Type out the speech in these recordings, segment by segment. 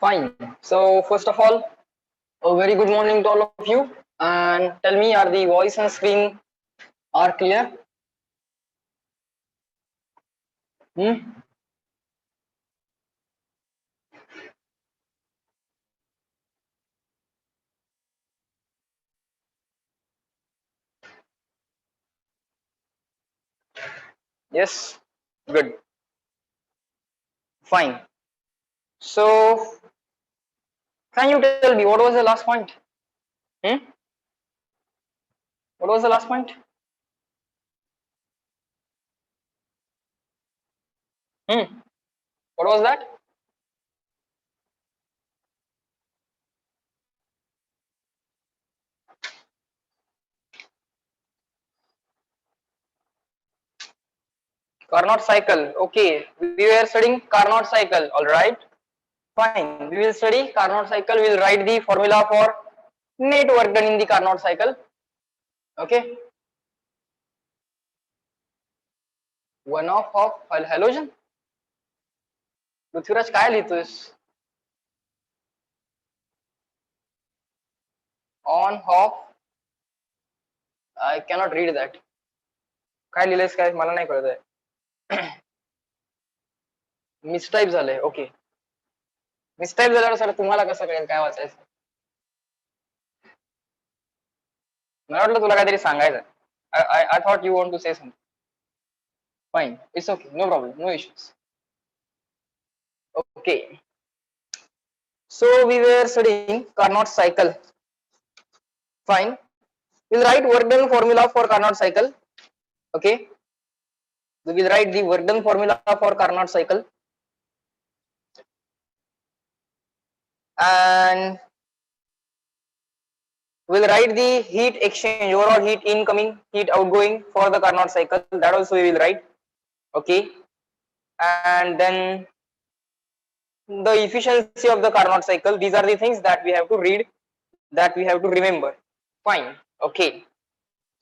Fine. So first of all, a very good morning to all of you. And tell me, are the voice and screen are clear? Hmm? Yes. Good. Fine. So can you tell me what was the last point? Hmm? What was the last point? Hmm? What was that? Carnot cycle. Okay. We were studying Carnot cycle. All right. Fine. We will study Carnot cycle. We will write the formula for net work done in the Carnot cycle. Okay. One of halogen. Prithviraj काय लिहितोयस on off I cannot read that काय लिहिलंयस काय मला नाही कळत आहे मिसटाईप झालंय ओके मिसटाईप झाल्यावर सर तुम्हाला कसं कळेल काय वाचायचं मला वाटलं तुला काहीतरी सांगायचं I thought you want to say something fine it's okay no problem no issues okay so we were studying Carnot cycle fine we'll write work done formula for Carnot cycle okay we will write the work done formula for Carnot cycle and we'll write the heat exchange overall heat incoming heat outgoing for the Carnot cycle that also we will write okay and then the efficiency of the Carnot cycle these are the things that we have to read that we have to remember fine okay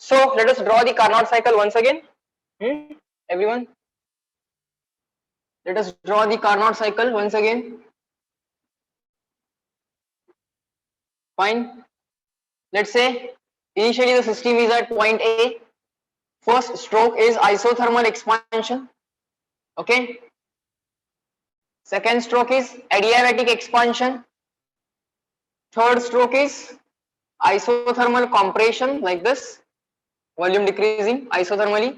so let us draw the Carnot cycle once again everyone let us draw the Carnot cycle once again fine let's say initially the system is at point A first stroke is isothermal expansion okay second stroke is adiabatic expansion third stroke is isothermal compression like this volume decreasing isothermally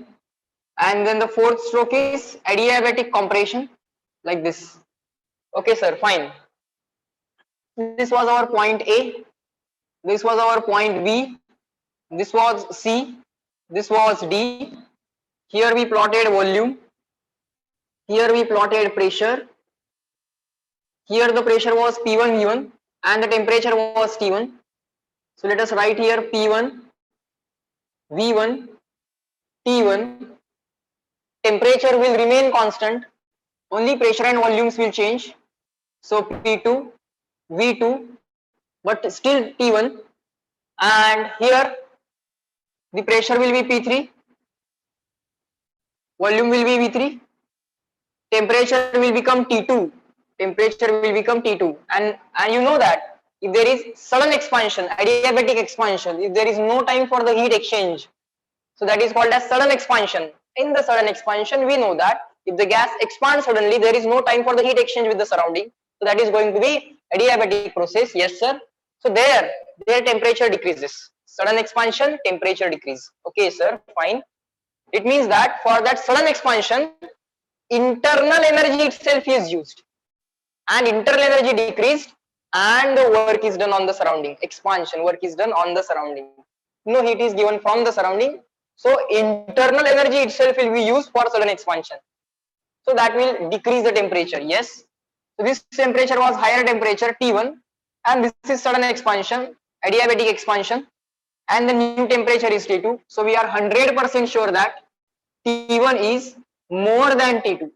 and then the fourth stroke is adiabatic compression like this okay sir fine this was our point A this was our point B this was C this was D here we plotted volume here we plotted pressure here the pressure was P1 V1 and the temperature was T1 so let us write here P1 V1 T1 temperature will remain constant only pressure and volumes will change so P2 V2 but still T1 and here the pressure will be P3 volume will be V3 temperature will become T2 and you know that if there is sudden expansion adiabatic expansion if there is no time for the heat exchange so that is called as sudden expansion in the sudden expansion we know that if the gas expands suddenly there is no time for the heat exchange with the surrounding so that is going to be adiabatic process yes sir so their temperature decreases sudden expansion temperature decrease okay sir fine it means that for that sudden expansion internal energy itself is used and internal energy decreased and the work is done on the surrounding expansion work is done on the surrounding no heat is given from the surrounding so internal energy itself will be used for sudden expansion so that will decrease the temperature yes so this temperature was higher temperature T1 and this is sudden expansion adiabatic expansion and the new temperature is T2 so we are 100% sure that T1 is more than T2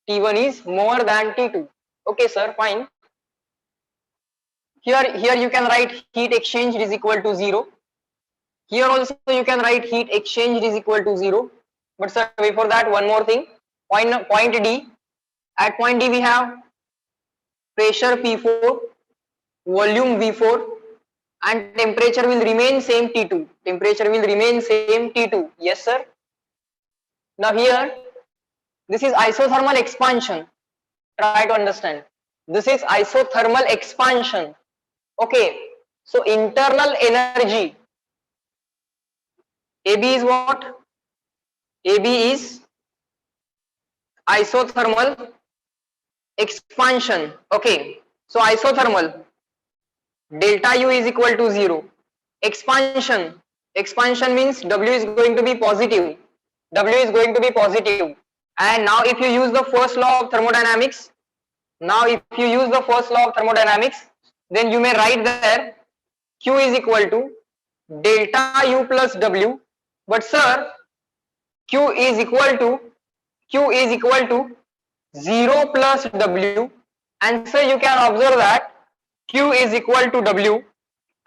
T1 is more than T2 okay sir fine here you can write heat exchange is equal to 0 here also you can write heat exchange is equal to 0 but sir before that one more thing point D at point D we have pressure P4, volume V4, and temperature will remain same T2. Temperature will remain same T2. Yes, sir. Now here, this is isothermal expansion. Try to understand. This is isothermal expansion. Okay. So internal energy. AB is what? AB is isothermal expansion. Okay. So isothermal, delta U is equal to 0. Expansion. Expansion means W is going to be positive. W is going to be positive. And now if you use the first law of thermodynamics, then you may write there Q is equal to delta U plus W. But sir, Q is equal to 0 plus W, and so you can observe that Q is equal to W,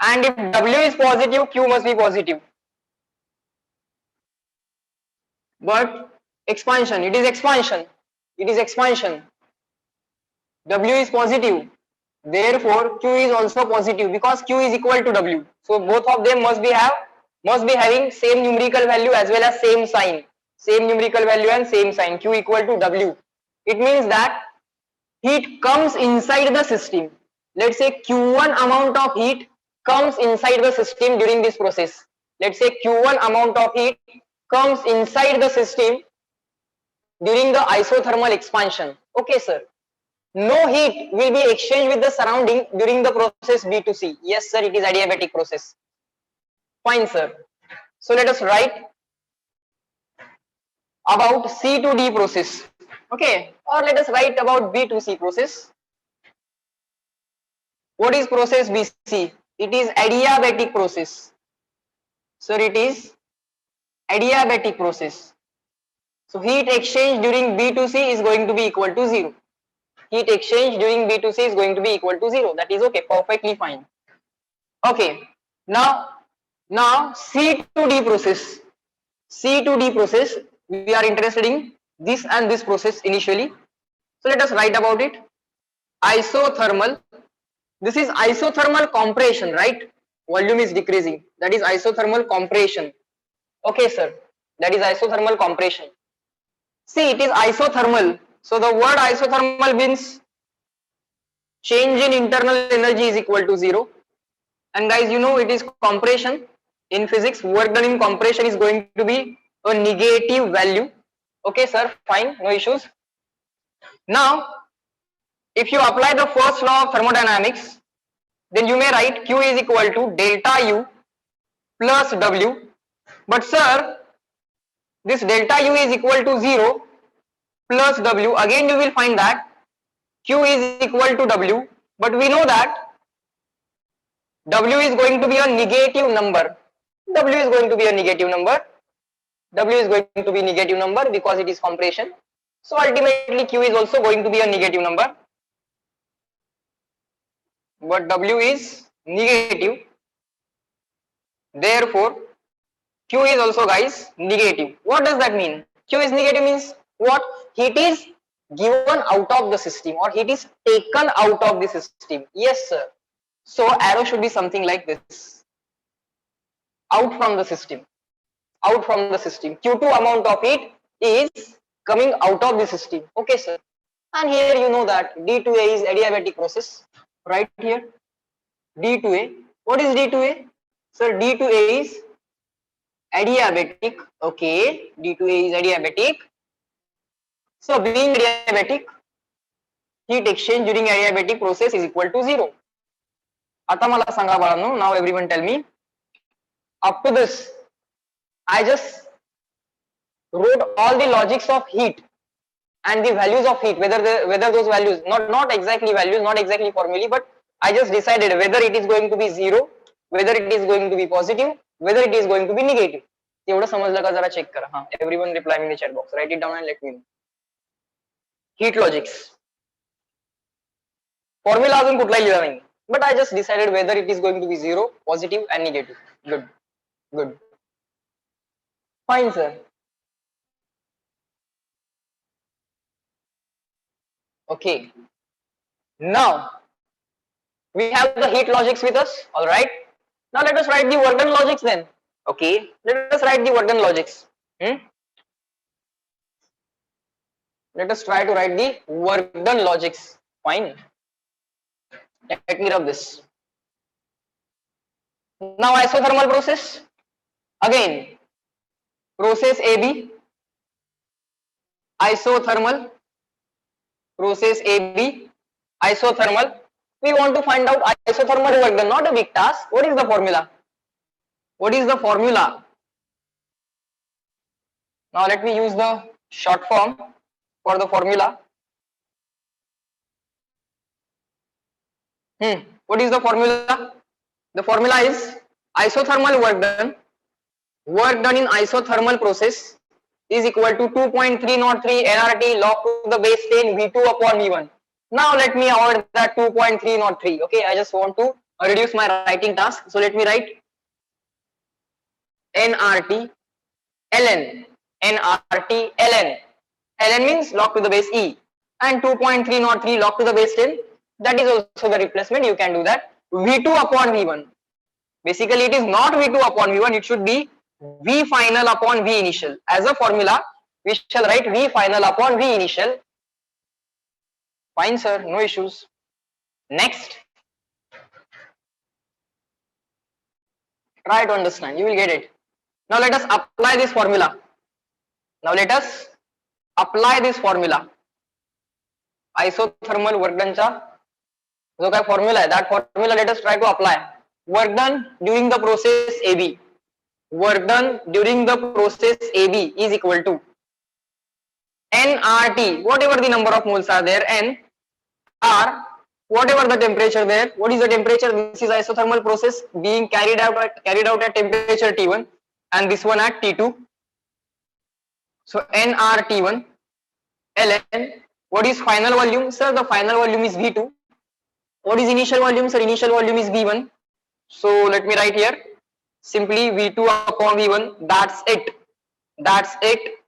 and if W is positive, Q must be positive. But expansion, it is expansion. W is positive, therefore Q is also positive because Q is equal to W. So both of them must be having same numerical value as well as same sign. Same numerical value and same sign. Q equal to W. It means that heat comes inside the system. Let's say Q1 amount of heat comes inside the system during this process. Let's say Q1 amount of heat comes inside the system during the isothermal expansion. Okay, sir. No heat will be exchanged with the surrounding during the process B to C. Yes, sir, it is adiabatic process. Fine, sir. So let us write about C to D process. Okay, or let us write about B to C process. What is process BC? It is adiabatic process. Sir, it is adiabatic process. So heat exchange during B to C is going to be equal to 0. Heat exchange during B to C is going to be equal to 0. That is okay, perfectly fine. Okay, now C to D process. C to D process, we are interested in this and this process initially. So let us write about it. Isothermal. This is isothermal compression, right? Volume is decreasing. That is isothermal compression. Okay, sir. That is isothermal compression. See, it is isothermal. So the word isothermal means change in internal energy is equal to 0. And guys, you know it is compression. In physics, work done in compression is going to be a negative value. Okay, sir, fine, no issues. Now, if you apply the first law of thermodynamics, then you may write Q is equal to delta U plus W. But sir, this delta U is equal to 0 plus W. Again, you will find that Q is equal to W. But we know that W is going to be a negative number. W is going to be a negative number. W is going to be negative number because it is compression. So ultimately Q is also going to be a negative number. But W is negative. Therefore, Q is also, guys, negative. What does that mean? Q is negative means what? Heat is given out of the system or heat is taken out of the system. Yes, sir. So arrow should be something like this. Out from the system. Out from the system. Q2 amount of heat is coming out of the system. Okay, sir. And here you know that D2A is adiabatic process. Right here. D2A. What is D2A? Sir, D2A is adiabatic. Okay. D2A is adiabatic. So being adiabatic, heat exchange during adiabatic process is equal to 0. आता मला सांगा बाळांनो, now everyone tell me. Up to this, I just wrote all the logics of heat and the values of heat, whether those values, not exactly values, not exactly formulae, but I just decided whether it is going to be 0, whether it is going to be positive, whether it is going to be negative. एवढं समजलं का जरा check करा. हां, everyone reply in the chat box. Write it down and let me know. Heat logics. Formula अजून कुठलाही लिहिला नाही. But I just decided whether it is going to be 0, positive and negative. Good. Good. Fine, sir. Okay. Now we have the heat logics with us. All right. Now let us write the work done logics then. Okay. Let us write the work done logics. Let us try to write the work done logics. Fine. Let me rub this. Now isothermal process. Again, process AB, isothermal, process AB, isothermal. We want to find out isothermal work done, not a big task. What is the formula? What is the formula? Now let me use the short form for the formula. What is the formula? The formula is isothermal work done in isothermal process is equal to 2.303 nRT log to the base 10 V2 upon V1. Now let me avoid that 2.303. Okay, I just want to reduce my writing task. So let me write nRT ln. nRT ln. ln means log to the base E, and 2.303 log to the base 10. That is also the replacement. You can do that. V2 upon V1. Basically, it is not V2 upon V1. It should be V final upon V initial. As a formula, we shall write V final upon V initial. Fine, sir. No issues. Next. Try to understand. You will get it. Now let us apply this formula. Isothermal work done चा जो काय formula है, that formula let us try to apply. Work done during the process AB. Work done during the process AB is equal to nRT, whatever the number of moles are there, N, R, whatever the temperature there. What is the temperature? This is isothermal process being carried out at temperature T1, and this one at T2. So nRT1 ln. What is final volume? Sir, the final volume is V2. What is initial volume? Sir, initial volume is V1. So let me write here simply V2 upon V1. That's it. That's it.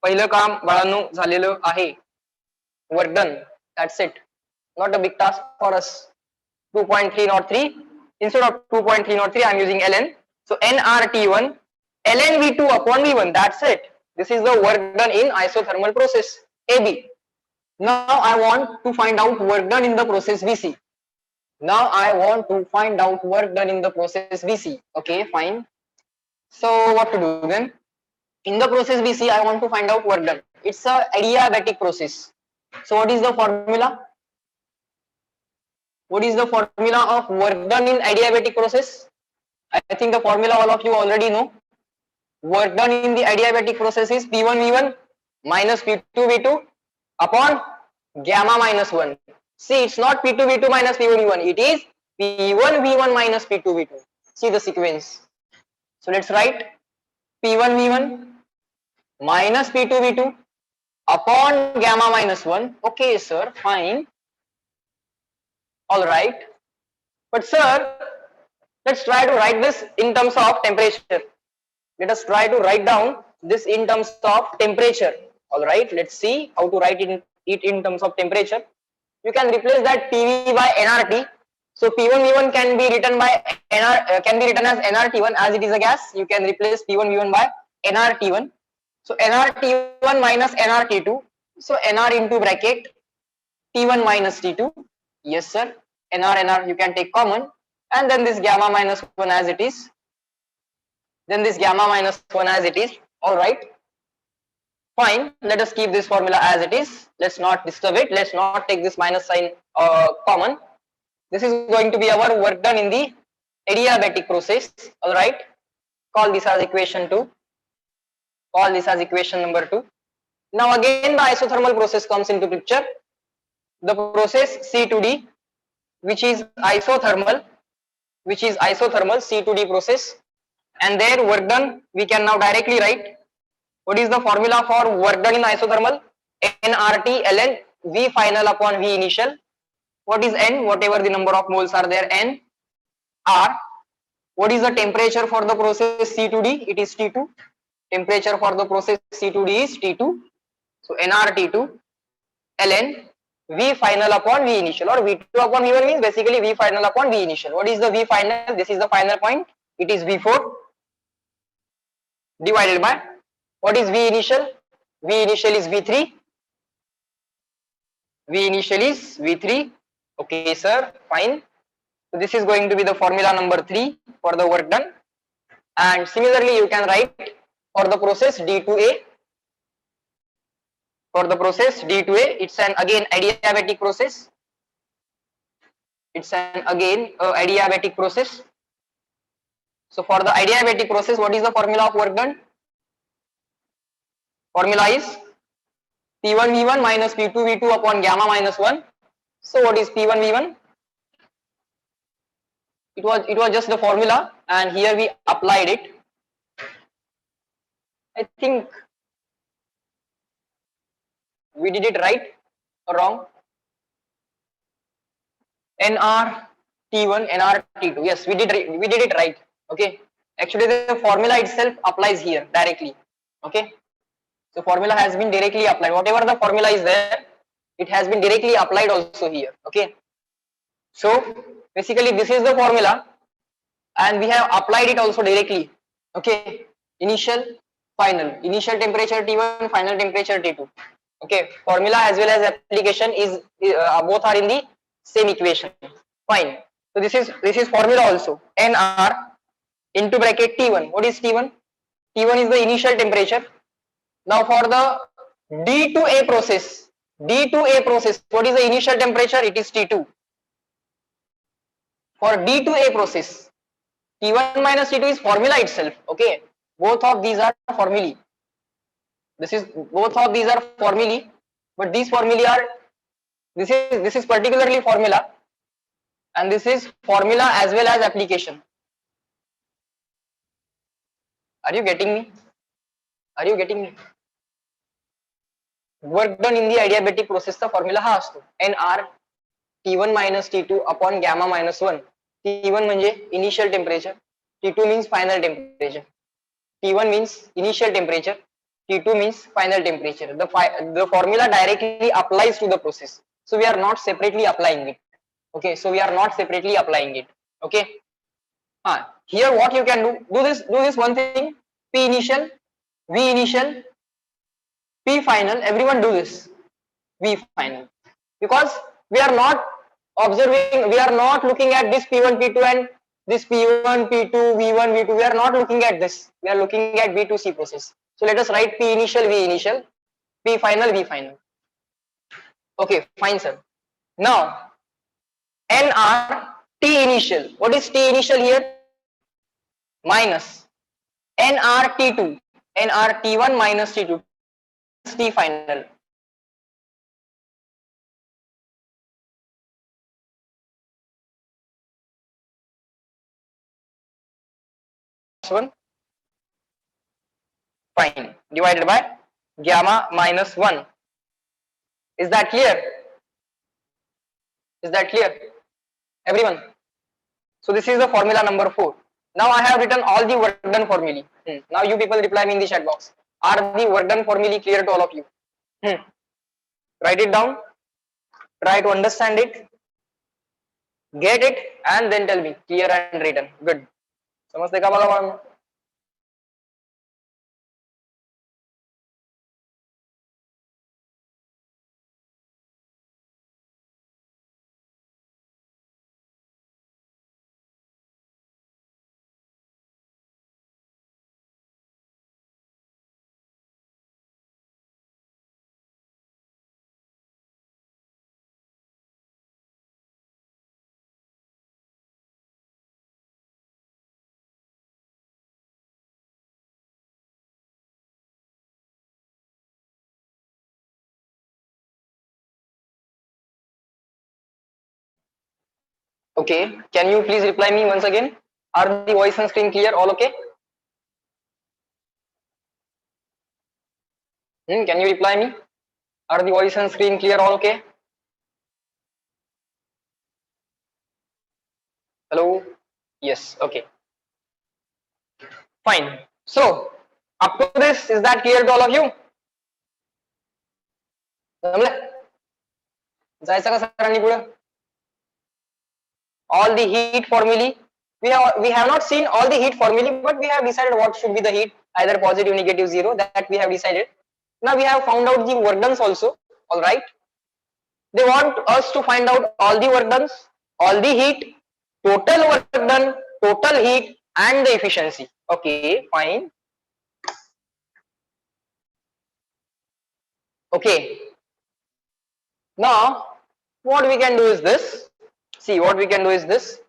पहिलं काम बाळांनो झालेलं आहे. Work done. That's it. Not a big task for us. 2.303 instead of 2.303 I am using ln. So nRT1 ln V2 upon V1. That's it. This is the work done in isothermal process AB. Now I want to find out work done in the process BC. Okay, fine. So what to do then? In the process BC, I want to find out work done. It's a adiabatic process. So what is the formula? What is the formula of work done in adiabatic process? I think the formula all of you already know. Work done in the adiabatic process is P1 V1 minus P2 V2 upon gamma minus 1. See, it's not P2 V2 minus P1 V1. It is P1 V1 minus P2 V2. See the sequence. So let's write P1 V1 minus P2 V2 upon gamma minus 1. Okay, sir, fine. All right. But sir, let's try to write this in terms of temperature. Let us try to write down this in terms of temperature. All right. Let's see how to write it in terms of temperature. You can replace that PV by nRT. So P1 V1 can be written by as nRT1 as it is a gas. You can replace P1 V1 by nRT1. So nRT1 minus nRT2. So nR into bracket T1 minus T2. Yes, sir. NR you can take common, and then this gamma minus 1 as it is. All right. Fine. Let us keep this formula as it is. Let's not disturb it. Let's not take this minus sign common. This is going to be our work done in the adiabatic process. All right. Call this as equation 2. Call this as equation number 2. Now again the isothermal process comes into picture. The process C2D, which is isothermal C2D process, and their work done we can now directly write. What is the formula for work done in isothermal? nRT ln V final upon V initial. What is N? Whatever the number of moles are there, N. R. What is the temperature for the process C2D? It is T2. Temperature for the process C2D is T2. So nRT2 ln V final upon V initial, or V2 upon V1 means basically V final upon V initial. What is the V final? This is the final point. It is V4 divided by, what is V initial? V initial is V3. V initial is V3. Okay, sir, fine. So this is going to be the formula number 3 for the work done. And similarly, you can write for the process D2A. For the process D2A, it's an again adiabatic process. It's an again adiabatic process. So for the adiabatic process, what is the formula of work done? Formula is P1 V1 minus P2 V2 upon gamma minus 1. So what is P1 V1? It was just the formula, and here we applied it. I think we did it right or wrong? NR T1, NR T2. Yes, we did it right. Okay. Actually, the formula itself applies here directly. Okay. So formula has been directly applied. Whatever the formula is there, it has been directly applied also here. Okay. So basically, this is the formula, and we have applied it also directly. Okay. Initial, final. Initial temperature T1, final temperature T2. Okay. Formula as well as application is both are in the same equation. Fine. So this is formula also. NR into bracket T1. What is T1? T1 is the initial temperature. Now for the D2A process, what is the initial temperature? It is T2. For D2A process, T1 minus T2 is formula itself. Okay, both of these are formulae. Both of these are formulae, but these formulae are, this is particularly formula, and this is formula as well as application. Are you getting me? Are you getting me? Work done in the adiabatic process the formula हा असतो NR T1 minus T2 upon gamma minus 1. T1 म्हणजे initial temperature, T2 means final temperature. T1 means initial temperature, T2 means final temperature. The formula directly applies to the process. So we are not separately applying it. Okay, so we are not separately applying it. Okay. Here what you can do this one thing. P initial, V initial, P final, everyone do this. V final. Because we are not observing, we are not looking at this P1, P2 and this P1, P2, V1, V2. We are not looking at this. We are looking at V2C process. So let us write P initial, V initial, P final, V final. Okay, fine, sir. Now, NR T initial. What is T initial here? Minus NR T2. NR T1 minus T2. T final. One. Fine. Divided by gamma minus 1. Is that clear? Is that clear? Everyone? So this is the formula number 4. Now I have written all the work done formulae. Now you people reply me in the chat box. Are the work done formulae clear to all of you? Write it down. Try to understand it. Get it and then tell me clear and written. Good. समझते का बघा Okay, can you please reply me once again? Are the voice and screen clear? All okay? Can you reply me? Are the voice and screen clear? All okay? Hello? Yes, okay. Fine. So, up to this, is that clear to all of you? जायचं का सरांनी पुढे? All the heat formulae, we have not seen all the heat formulae, but we have decided what should be the heat, either positive, negative, zero, that we have decided. Now we have found out the work dones also. All right, they want us to find out all the work dones, all the heat, total work done, total heat, and the efficiency. Okay, fine. Okay, now what we can do is this. See, what we can do is this.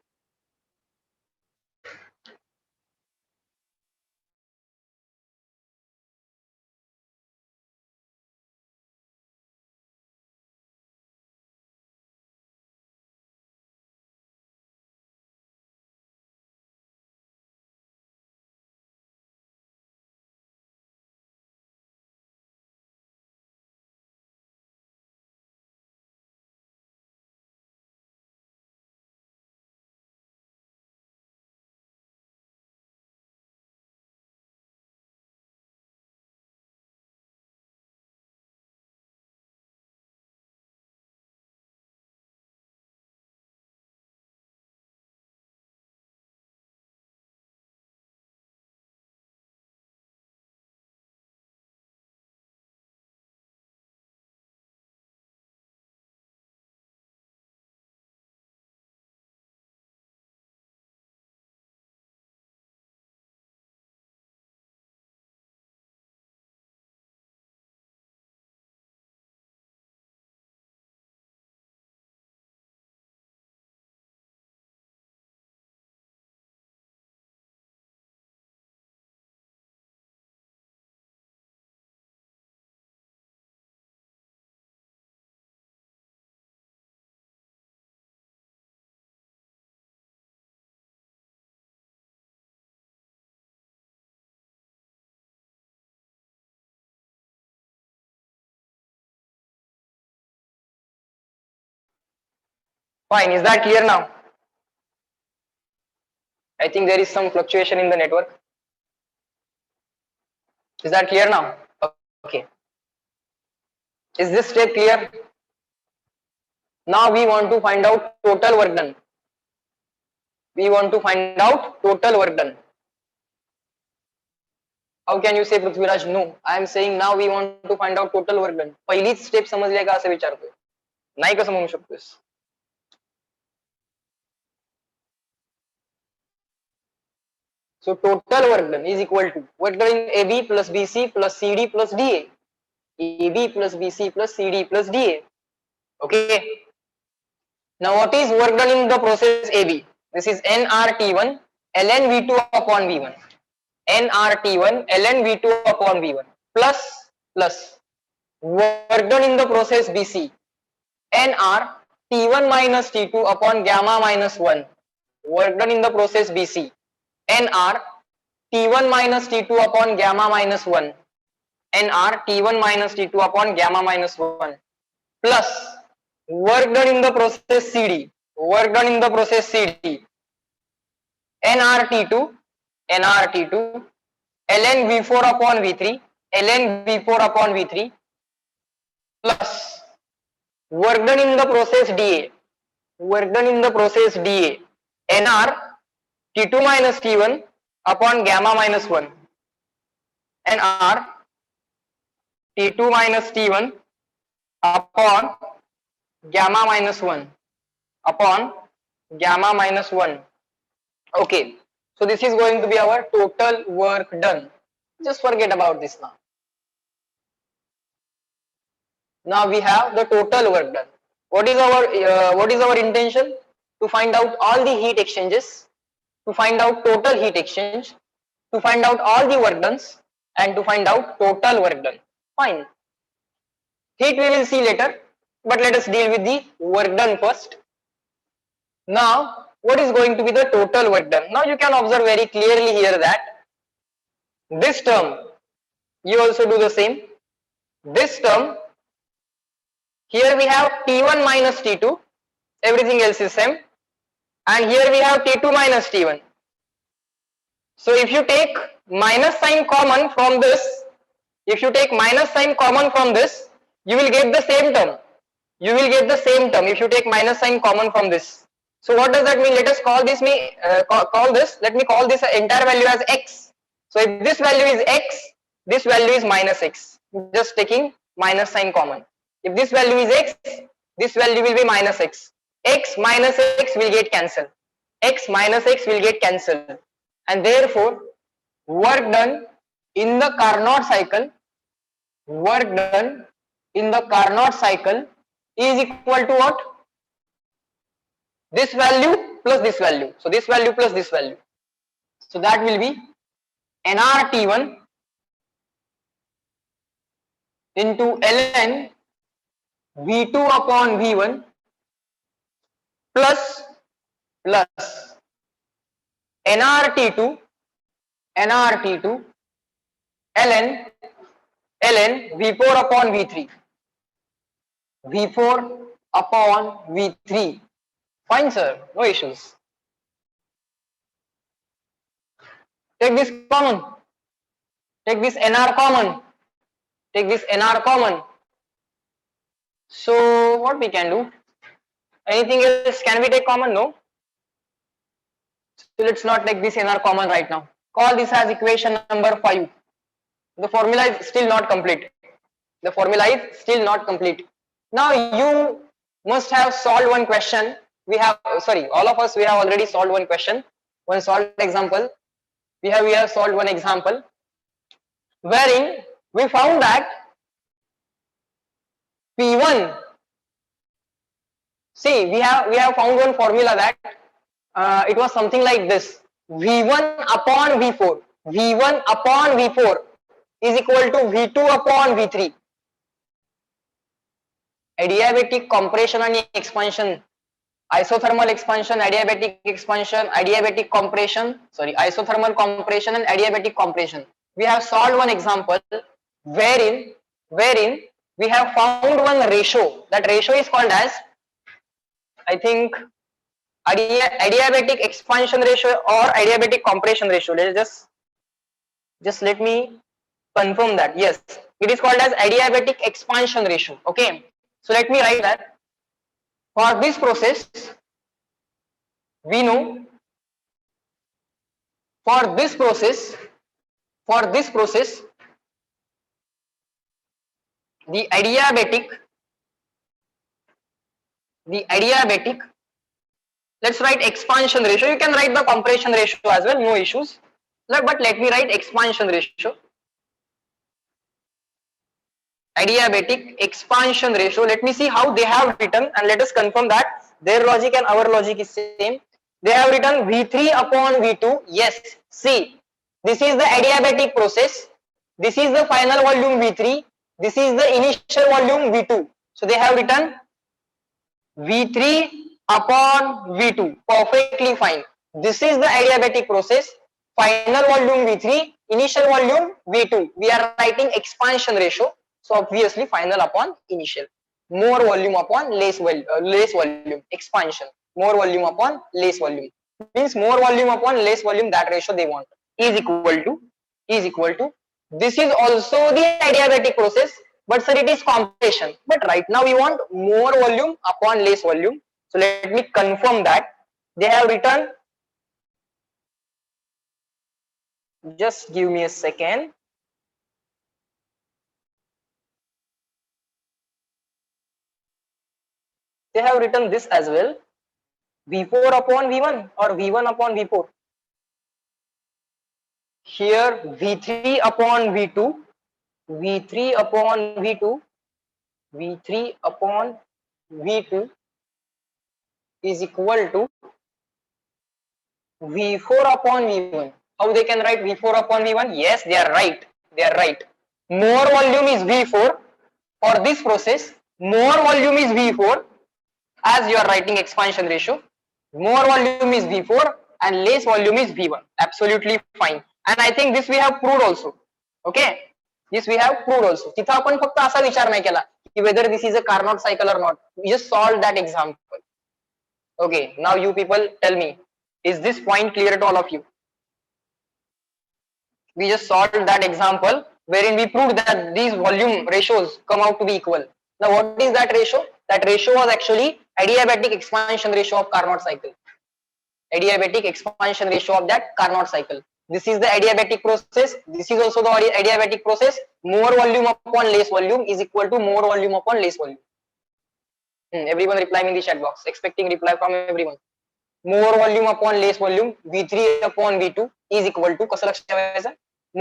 Fine, is that clear now? I think there is some fluctuation in the network. Is that clear now? Okay. Is this step clear? Now we want to find out total work done. We want to find out total work done. How can you say, Prithviraj? No, I am saying now we want to find out total work done. पहिलीच step समजली का असं विचारतोय. नाही कसं म्हणू शकतोस? So total work done is equal to work done in AB plus BC plus CD plus DA. AB plus BC plus CD plus DA. Okay. Now what is work done in the process AB? This is nRT1 ln V2 upon V1. nRT1 ln V2 upon V1 plus work done in the process BC nR T1 minus T2 upon gamma minus 1. Work done in the process BC nR T1 minus T2 upon gamma minus 1. nR T1 minus T2 upon gamma minus 1 plus work done in the process CD. Work done in the process CD nRT2 ln V4 upon V3 ln V4 upon V3 plus work done in the process DA. Work done in the process DA nR T2 minus T1 upon gamma minus 1 nR T2 minus T1 upon gamma minus 1 upon gamma minus 1. Okay, so this is going to be our total work done. Just forget about this now. Now we have the total work done. What is our intention? To find out all the heat exchanges, to find out total heat exchange, to find out all the work done, and to find out total work done. Fine. Heat we will see later, but let us deal with the work done first. Now, what is going to be the total work done? Now you can observe very clearly here that this term, you also do the same. This term, here we have T1 minus T2, everything else is same, and here we have T2 minus T1. So if you take minus sign common from this, you will get the same term. you will get the same term if you take minus sign common from this. So what does that mean? Let us call this let me call this entire value as x. So if this value is x, this value is minus x. Just taking minus sign common. If this value is x, this value will be minus x. X minus x will get cancelled. X minus x will get cancelled. And therefore, work done in the Carnot cycle, work done in the Carnot cycle is equal to what? This value plus this value. So this value plus this value. So that will be nRT1 into ln V2 upon V1 plus nRT2 ln V4 upon V3 upon V3. Fine, sir, no issues. Take this common, take this nr common, take this nr common. So what we can do? Anything else can we take common? No. So let's not take this nr common right now. Call this as equation number 5. The formula is still not complete. The formula is still not complete. Now you must have solved one question. We have, sorry, all of us, we have already solved one question, one solved example. We have solved one example wherein we found that P1. See, we have found one formula that it was something like this: V1 upon V4. V1 upon V4 is equal to V2 upon V3. Adiabatic compression and expansion, isothermal expansion, adiabatic expansion, adiabatic compression, sorry, isothermal compression and adiabatic compression. We have solved one example wherein we have found one ratio. That ratio is called as, I think, adiabatic expansion ratio or adiabatic compression ratio. Just let me confirm that. Yes, it is called as adiabatic expansion ratio. Okay, so let me write that. For this process, we know, for this process, the adiabatic, let's write expansion ratio. You can write the compression ratio as well, no issues. But let me write expansion ratio. Adiabatic expansion ratio. Let me see how they have written and let us confirm that their logic and our logic is same. They have written V3 upon V2. Yes, see, this is the adiabatic process. This is the final volume V3. This is the initial volume V2. So they have written V3 upon V2. Perfectly fine. This is the adiabatic process. Final volume V3, initial volume V2. We are writing expansion ratio. So obviously final upon initial. More volume upon less volume. Expansion. More volume upon less volume. Means more volume upon less volume, that ratio they want. Is equal to. This is also the adiabatic process, but sir, it is compression. But right now we want more volume upon less volume. So let me confirm that. They have written, just give me a second. They have written this as well, V4 upon V1 or V1 upon V4. Here V3 upon V2, V3 upon V2, V3 upon V2 is equal to V4 upon V1. How they can write V4 upon V1? Yes, they are right. More volume is V4 for this process. More volume is V4 as you are writing expansion ratio. More volume is V4 and less volume is V1. Absolutely fine. And I think this we have proved also. Okay, this we have proved also. तिथं आपण फक्त असा विचार नाही केला की whether this is a Carnot cycle or not. We just solved that example. Okay, now you people tell me, is this point clear to all of you? We just solved that example wherein we proved that these volume ratios come out to be equal. Now what is that ratio? That ratio was actually adiabatic expansion ratio of Carnot cycle. Adiabatic expansion ratio of that Carnot cycle. This is the adiabatic process. This is also the adiabatic process. More volume upon less volume is equal to more volume upon less volume. Everyone replying in the chat box. Expecting reply from everyone. More volume upon less volume, V3 upon V2 is equal to कसं लक्ष ठेवायचं?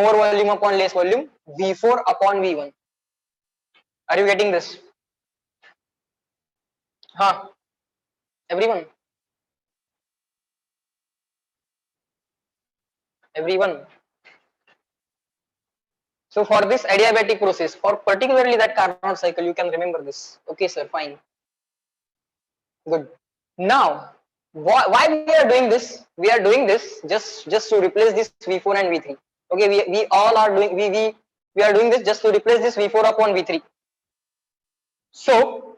More volume upon less volume, V4 upon V1. Are you getting this? Huh? Everyone? Everyone? So for this adiabatic process, for particularly that Carnot cycle, you can remember this. Okay, sir, fine. Good. Now, why we are doing this? We are doing this just to replace this V4 and V3. Okay, we all are doing we are doing this just to replace this V4 upon V3. So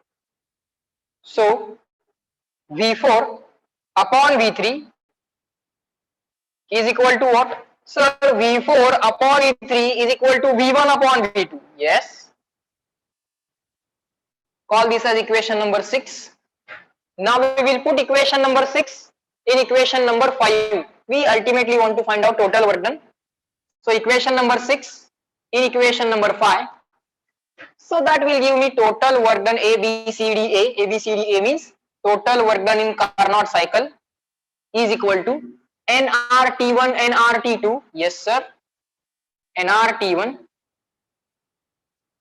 V4 upon V3 is equal to what? Sir, V4 upon V3 is equal to V1 upon V2. Yes. Call this as equation number 6. Now we will put equation number 6 in equation number 5. We ultimately want to find out total work done. So equation number 6 in equation number 5. So that will give me total work done A, B, C, D, A. A, B, C, D, A means total work done in Carnot cycle is equal to nRT1, nRT2. Yes, sir. nRT1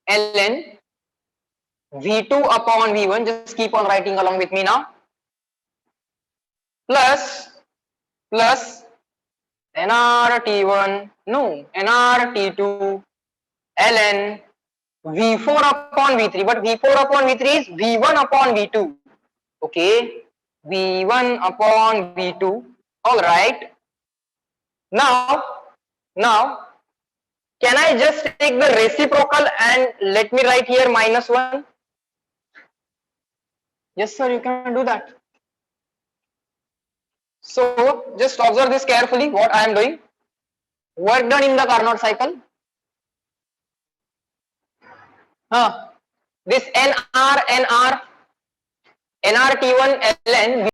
ln V2 upon V1. Just keep on writing along with me now. Plus nRT1, no, nRT2 ln V4 upon V3, but V4 upon V3 is V1 upon V2. Okay, V1 upon V2. All right. Now, can I just take the reciprocal and let me write here -1? Yes, sir, you can do that. So just observe this carefully. What I am doing. Work done in the Carnot cycle. This nRT1 ln